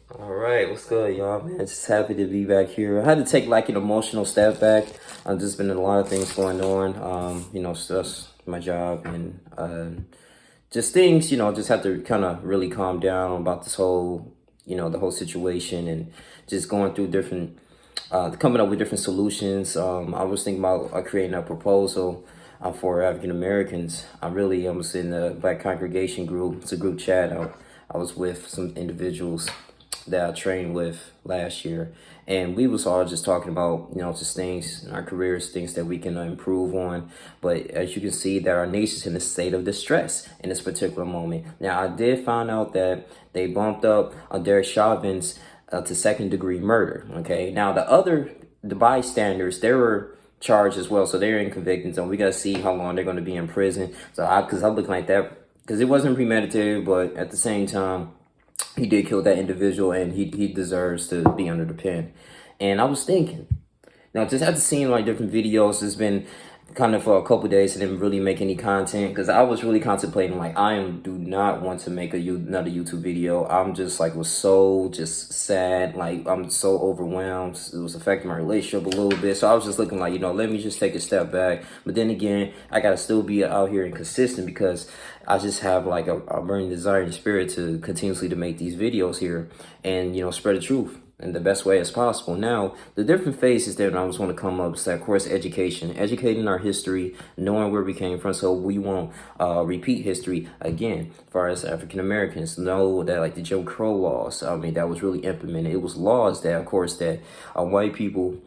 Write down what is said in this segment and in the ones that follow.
All right, what's good, y'all, man? Just happy to be back here. I had to take like an emotional step back. I've just been in a lot of things going on. Stress, my job, and just things. Just have to kind of really calm down about this whole, the whole situation, and just going through different, coming up with different solutions. I was thinking about creating a proposal for African Americans. I was in the Black Congregation group. It's a group chat. I was with some individuals that I trained with last year, and we was all just talking about just things in our careers, things that we can improve on. But as you can see, that our nation's in a state of distress in this particular moment. Now, I did find out that they bumped up Derek Chauvin's to second-degree murder. Okay, now the bystanders, they were charged as well, so they're in convicted. So we gotta see how long they're going to be in prison. Because I'm looking like that because it wasn't premeditated, but at the same time, he did kill that individual, and he deserves to be under the pen. And I was thinking, now just after seeing like different videos, it's been kind of for a couple days and didn't really make any content because I was really contemplating like do not want to make another YouTube video. I'm just like was so just sad, like I'm so overwhelmed. It was affecting my relationship a little bit, so I was just looking like let me just take a step back. But then again, I gotta still be out here and consistent because I just have like a burning desire and spirit to continuously to make these videos here and spread the truth in the best way as possible. Now, the different phases that I always want to come up is that, of course, educating our history, knowing where we came from, so we won't repeat history again. As far as African Americans, know that like the Jim Crow laws, that was really implemented. It was laws that, of course, that white people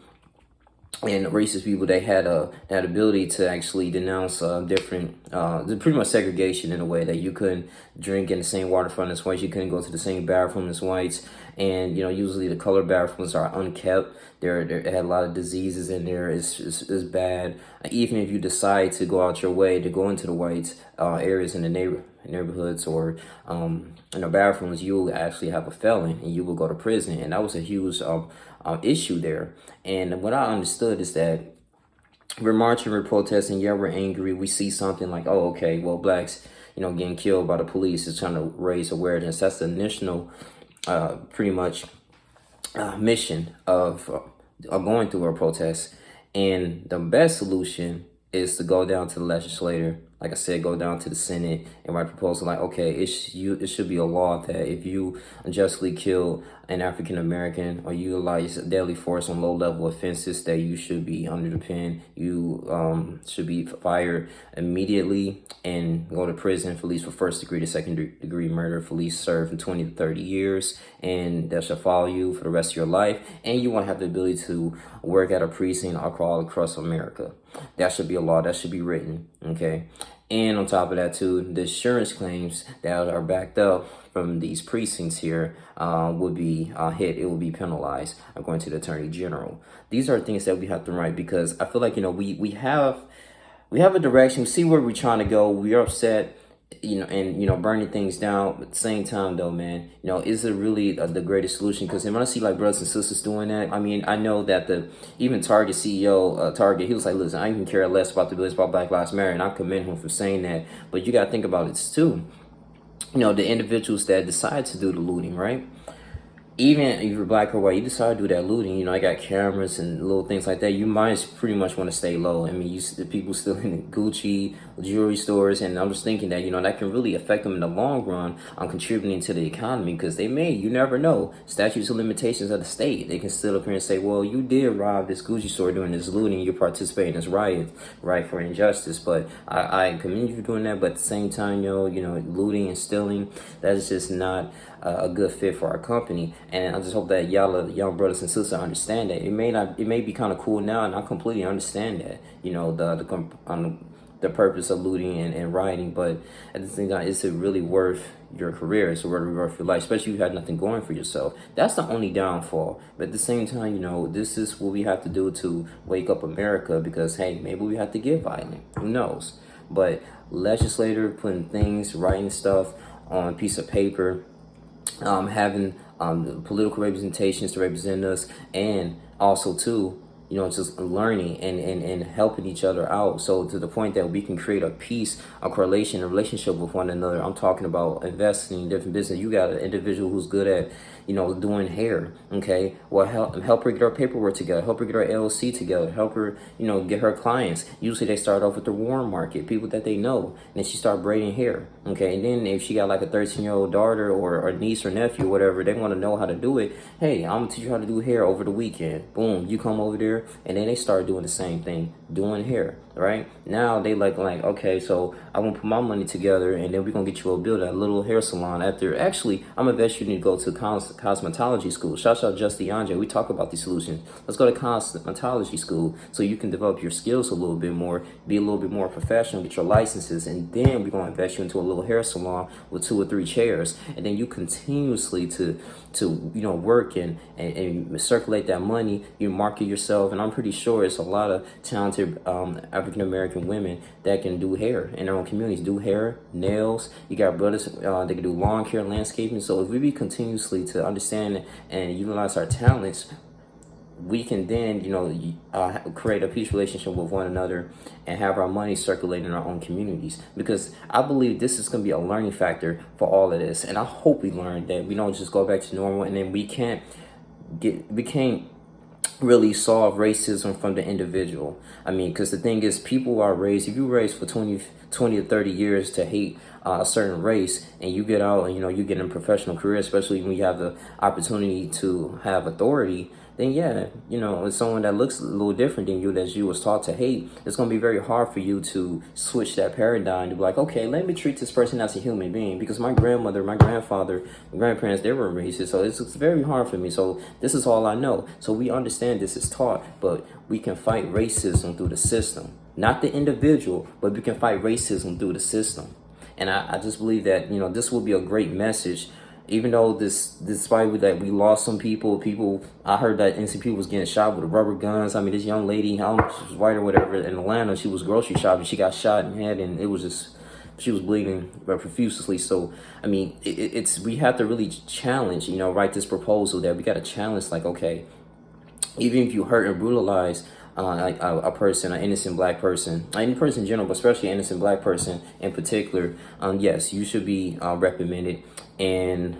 and racist people, they had that ability to actually denounce pretty much segregation in a way that you couldn't drink in the same waterfront as whites, you couldn't go to the same bathroom as whites, and usually the colored bathrooms are unkept. They had a lot of diseases in there. It's bad. Even if you decide to go out your way to go into the whites areas in the neighborhoods or in the bathrooms, you will actually have a felon and you will go to prison. And that was a huge issue there. And what I understood is that we're marching, we're protesting, yeah, we're angry. We see something like, oh, okay, well, blacks, getting killed by the police is trying to raise awareness. That's the initial, pretty much, mission of going through a protest. And the best solution is to go down to the legislator, like I said, go down to the Senate and write a proposal like, okay, it should be a law that if you unjustly kill an African American or utilize deadly force on low-level offenses, that you should be under the pen. You should be fired immediately and go to prison for at least for first-degree to second-degree murder, for at least serve from 20 to 30 years, and that shall follow you for the rest of your life. And you won't have the ability to work at a precinct all across America. That should be a law. That should be written, okay? And on top of that, too, the insurance claims that are backed up from these precincts here would be hit. It will be penalized according to the Attorney General. These are things that we have to write because I feel like, we have a direction. We see where we're trying to go. We're upset, and burning things down. But at the same time, though, man, is it really the greatest solution? Because when I see like brothers and sisters doing that, I know that even Target CEO, Target, he was like, listen, I can care less about the bills about Black Lives Matter, and I commend him for saying that. But you got to think about it too. The individuals that decide to do the looting, right? Even if you're black or white, you decide to do that looting, I got cameras and little things like that. You might pretty much want to stay low. You see the people still in Gucci jewelry stores, and I'm just thinking that, that can really affect them in the long run on contributing to the economy because you never know, statutes of limitations of the state. They can still up here and say, well, you did rob this Gucci store during this looting, you're participating in this riot, right, for injustice. But I commend you for doing that, but at the same time, looting and stealing, that is just not a good fit for our company. And I just hope that y'all young brothers and sisters understand that. It may be kind of cool now, and I completely understand that, the purpose of looting and rioting, but at the same time, is it really worth your career? Is it really worth your life, especially if you had nothing going for yourself? That's the only downfall. But at the same time, this is what we have to do to wake up America, because hey, maybe we have to get violent, who knows? But legislator putting things, writing stuff on a piece of paper, having the political representations to represent us, and also too just learning and helping each other out. So to the point that we can create a peace, a correlation, a relationship with one another. I'm talking about investing in different business. You got an individual who's good at, doing hair. Okay. Well, help her get her paperwork together, help her get her LLC together, help her, get her clients. Usually they start off with the warm market, people that they know. And then she start braiding hair. Okay. And then if she got like a 13-year-old daughter or niece or nephew, whatever, they want to know how to do it. Hey, I'm gonna teach you how to do hair over the weekend. Boom, you come over there, and then they start doing the same thing, doing hair. Right now they like okay, so I'm gonna put my money together, and then we're gonna get you a build a little hair salon. After actually, I'm gonna bet you need to go to cosmetology school. Shout out Just DeAndre. We talk about these solutions. Let's go to cosmetology school so you can develop your skills a little bit more, be a little bit more professional, get your licenses, and then we're gonna invest you into a little hair salon with 2 or 3 chairs, and then you continuously to work and circulate that money. You market yourself, and I'm pretty sure it's a lot of talented African American women that can do hair in their own communities, do hair, nails. You got brothers they can do lawn care, landscaping. So if we be continuously to understand and utilize our talents, we can then create a peace relationship with one another and have our money circulate in our own communities, because I believe this is going to be a learning factor for all of this. And I hope we learn that we don't just go back to normal, and then we can't really solve racism from the individual. I mean, because the thing is, people are raised, if you raised for 20 or 30 years to hate a certain race, and you get out and you get in a professional career, especially when you have the opportunity to have authority, then yeah, it's someone that looks a little different than you, that you was taught to hate. It's going to be very hard for you to switch that paradigm to be like, okay, let me treat this person as a human being, because my grandmother, my grandfather, my grandparents, they were racist. So it's very hard for me. So this is all I know. So we understand this is taught, but we can fight racism through the system, not the individual, but we can fight racism through the system. And I just believe that, this will be a great message. Even though despite that we lost some people, I heard that innocent people was getting shot with rubber guns. I mean, this young lady, I don't know if she was white or whatever, in Atlanta, she was grocery shopping. She got shot in the head, and it was just, she was bleeding profusely. So, I mean, we have to really challenge, write this proposal that we got to challenge, like, okay, even if you hurt and brutalize like a person, an innocent black person, any person in general, but especially an innocent black person in particular, yes, you should be reprimanded and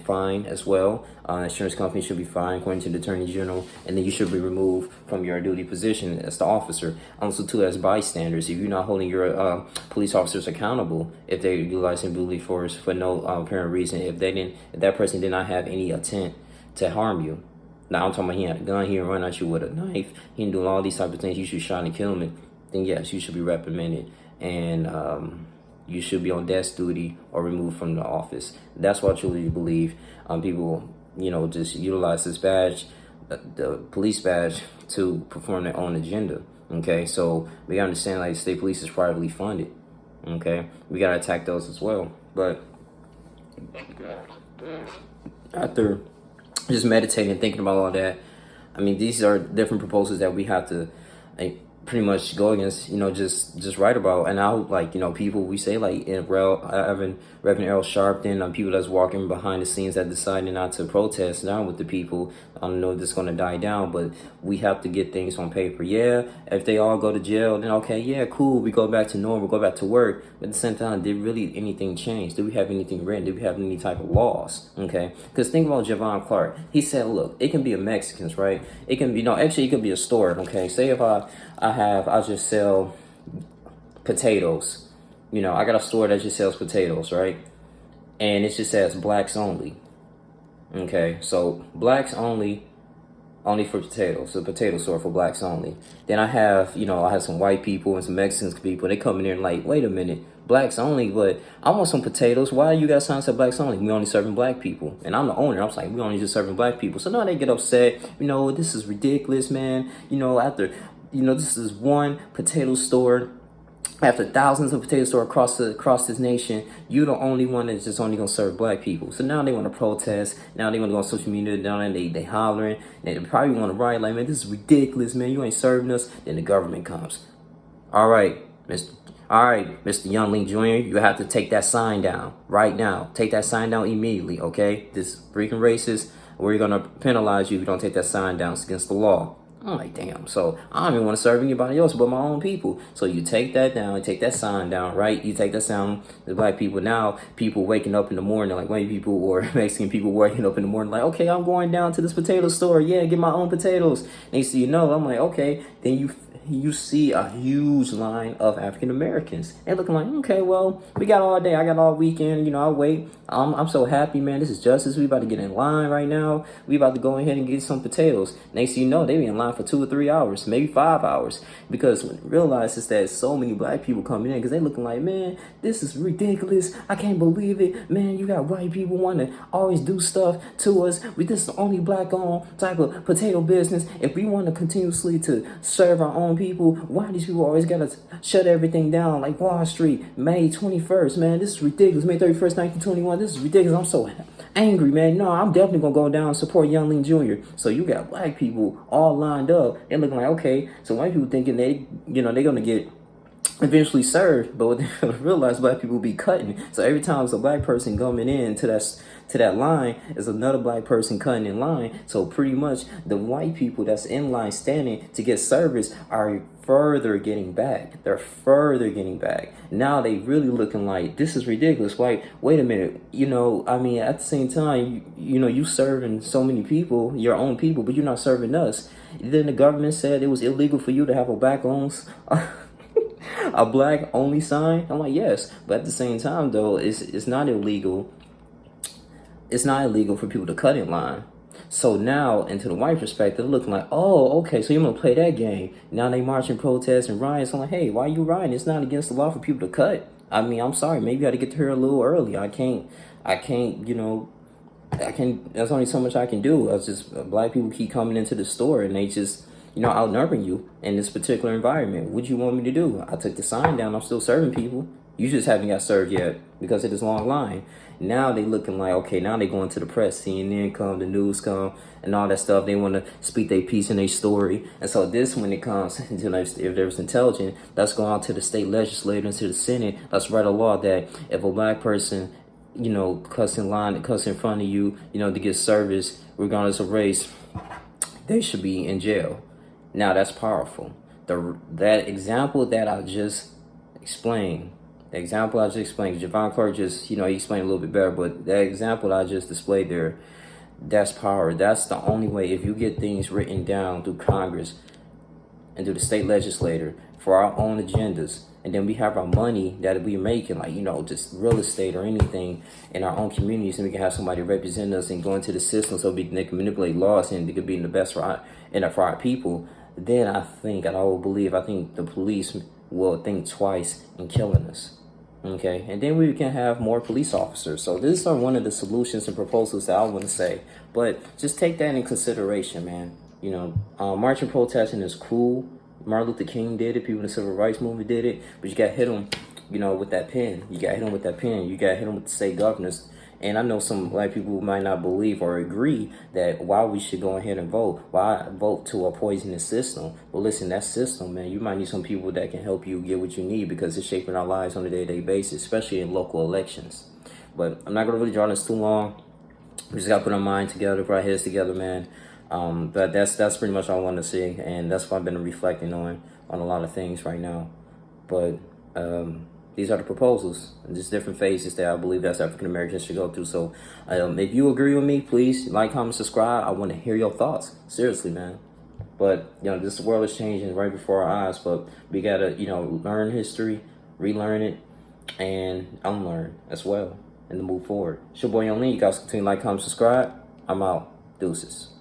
fined as well. Insurance company should be fined according to the Attorney General, and then you should be removed from your duty position as the officer. Also, too, as bystanders, if you're not holding your police officers accountable if they're utilizing deadly force for no apparent reason, if that person did not have any intent to harm you. Now I'm talking about he had a gun, he run at you with a knife, he doing all these type of things, you should shot and kill him, then yes, you should be reprimanded, and you should be on desk duty or removed from the office. That's what I truly believe. People, just utilize this badge, the police badge, to perform their own agenda. Okay, so we gotta understand, like, state police is privately funded. Okay, we gotta attack those as well. But after just meditating and thinking about all that, I mean, these are different proposals that we have to pretty much go against, just write about. And I hope, like, people, we say, like, Reverend Errol Sharpton, people that's walking behind the scenes that decided not to protest down with the people. I don't know if this is going to die down, but we have to get things on paper. Yeah, if they all go to jail, then okay, yeah, cool, we go back to normal, go back to work. But at the same time, did really anything change? Did we have anything written? Did we have any type of laws? Okay, because think about Javon Clark. He said, look, it can be a Mexicans, right? It can be, actually, it could be a store. Okay, say if I just sell potatoes. I got a store that just sells potatoes, right? And it just says blacks only. Okay, so blacks only for potatoes. So potato store for blacks only. Then I have, I have some white people and some Mexican people. They come in there and like, wait a minute, blacks only, but I want some potatoes. Why you got signs that blacks only? We only serving black people. And I'm the owner. I was like, we only just serving black people. So now they get upset. This is ridiculous, man. After, this is one potato store. After thousands of potato stores across this nation, you're the only one that's just only gonna serve black people. So now they want to protest. Now they want to go on social media down and they hollering. They probably want to riot like, man, this is ridiculous, man. You ain't serving us. Then the government comes. All right, Mr. Youngling Jr., you have to take that sign down right now. Take that sign down immediately, okay? This freaking racist. We're gonna penalize you if you don't take that sign down. It's against the law. I'm like, damn. So I don't even want to serve anybody else but my own people. So you take that down, you take that sign down, right? You take that sound, the black people. Now people waking up in the morning, like white people or Mexican people waking up in the morning, like, okay, I'm going down to this potato store. Yeah, get my own potatoes. Next thing you know, I'm like, okay. Then you see a huge line of African Americans and looking like, okay, well, we got all day, I got all weekend, you know, I'll wait. I'm so happy, man. This is justice. We about to get in line right now. We about to go ahead and get some potatoes. Next thing you know, they be in line for 2 or 3 hours, maybe 5 hours, because when they realize is that so many black people coming in because they looking like, man, this is ridiculous. I can't believe it, man. You got white people want to always do stuff to us. This is the only black-owned type of potato business. If we want to continuously to serve our own people, why these people always gotta shut everything down like Wall Street, May 21st, man? This is ridiculous. May 31st, 1921. This is ridiculous. I'm so angry, man. No, I'm definitely gonna go down and support Young Lean Jr. So you got black people all lined up. They're looking like, okay, so white people thinking they, you know, they're gonna get eventually served, but what they realize, black people be cutting. So every time it's a black person coming in to that line, is another black person cutting in line. So pretty much the white people that's in line standing to get service are further getting back. They're further getting back. Now they really looking like, this is ridiculous. Like, wait a minute, you know, I mean, at the same time, you know, you serving so many people, your own people, but you're not serving us. Then the government said it was illegal for you to have a black-owned a black only sign. I'm like, yes, but at the same time though, it's not illegal. It's not illegal for people to cut in line. So now, into the white perspective, looking like, oh, okay, so you're gonna play that game. Now they marching, protest, and riots. I'm like, hey, why are you rioting? It's not against the law for people to cut. I mean, I'm sorry, maybe I got to get here a little early. I can't, you know, there's only so much I can do. It's just black people keep coming into the store and they just, you know, outnumbering you in this particular environment. What you want me to do? I took the sign down. I'm still serving people. You just haven't got served yet because of this long line. Now they looking like, okay, now they going to the press, CNN come, the news come, and all that stuff. They want to speak their piece and their story. And so this, when it comes to, if there's intelligent, let's go out to the state legislature and to the Senate. Let's write a law that if a black person, you know, cuss in line, cuss in front of you, you know, to get service, regardless of race, they should be in jail. Now that's powerful. That example that I just explained, Javon Clark just, you know, he explained a little bit better, but that example I just displayed there, that's power. That's the only way. If you get things written down through Congress and through the state legislature for our own agendas, and then we have our money that we're making, like, you know, just real estate or anything in our own communities, and we can have somebody represent us and go into the system so they can manipulate laws and it could be in the best for our people. Then I think the police will think twice in killing us. Okay, and then we can have more police officers. So these are one of the solutions and proposals that I want to say. But just take that in consideration, man. You know, marching, protesting is cool. Martin Luther King did it. People in the civil rights movement did it. But you got hit them, you know, with that pen. You got hit them with that pen. You got hit them with the state governors. And I know some black people who might not believe or agree that why we should go ahead and vote. Why vote to a poisonous system? Well, listen, that system, man, you might need some people that can help you get what you need because it's shaping our lives on a day-to-day basis, especially in local elections. But I'm not going to really draw this too long. We just got to put our mind together, put our heads together, man. But that's pretty much all I want to see. And that's what I've been reflecting on a lot of things right now. But these are the proposals and just different phases that I believe that's African Americans should go through. So if you agree with me, please like, comment, subscribe. I want to hear your thoughts. Seriously, man. But, you know, this world is changing right before our eyes. But we got to, you know, learn history, relearn it, and unlearn as well, and to move forward. It's your boy Young Lean. You guys continue to like, comment, subscribe. I'm out. Deuces.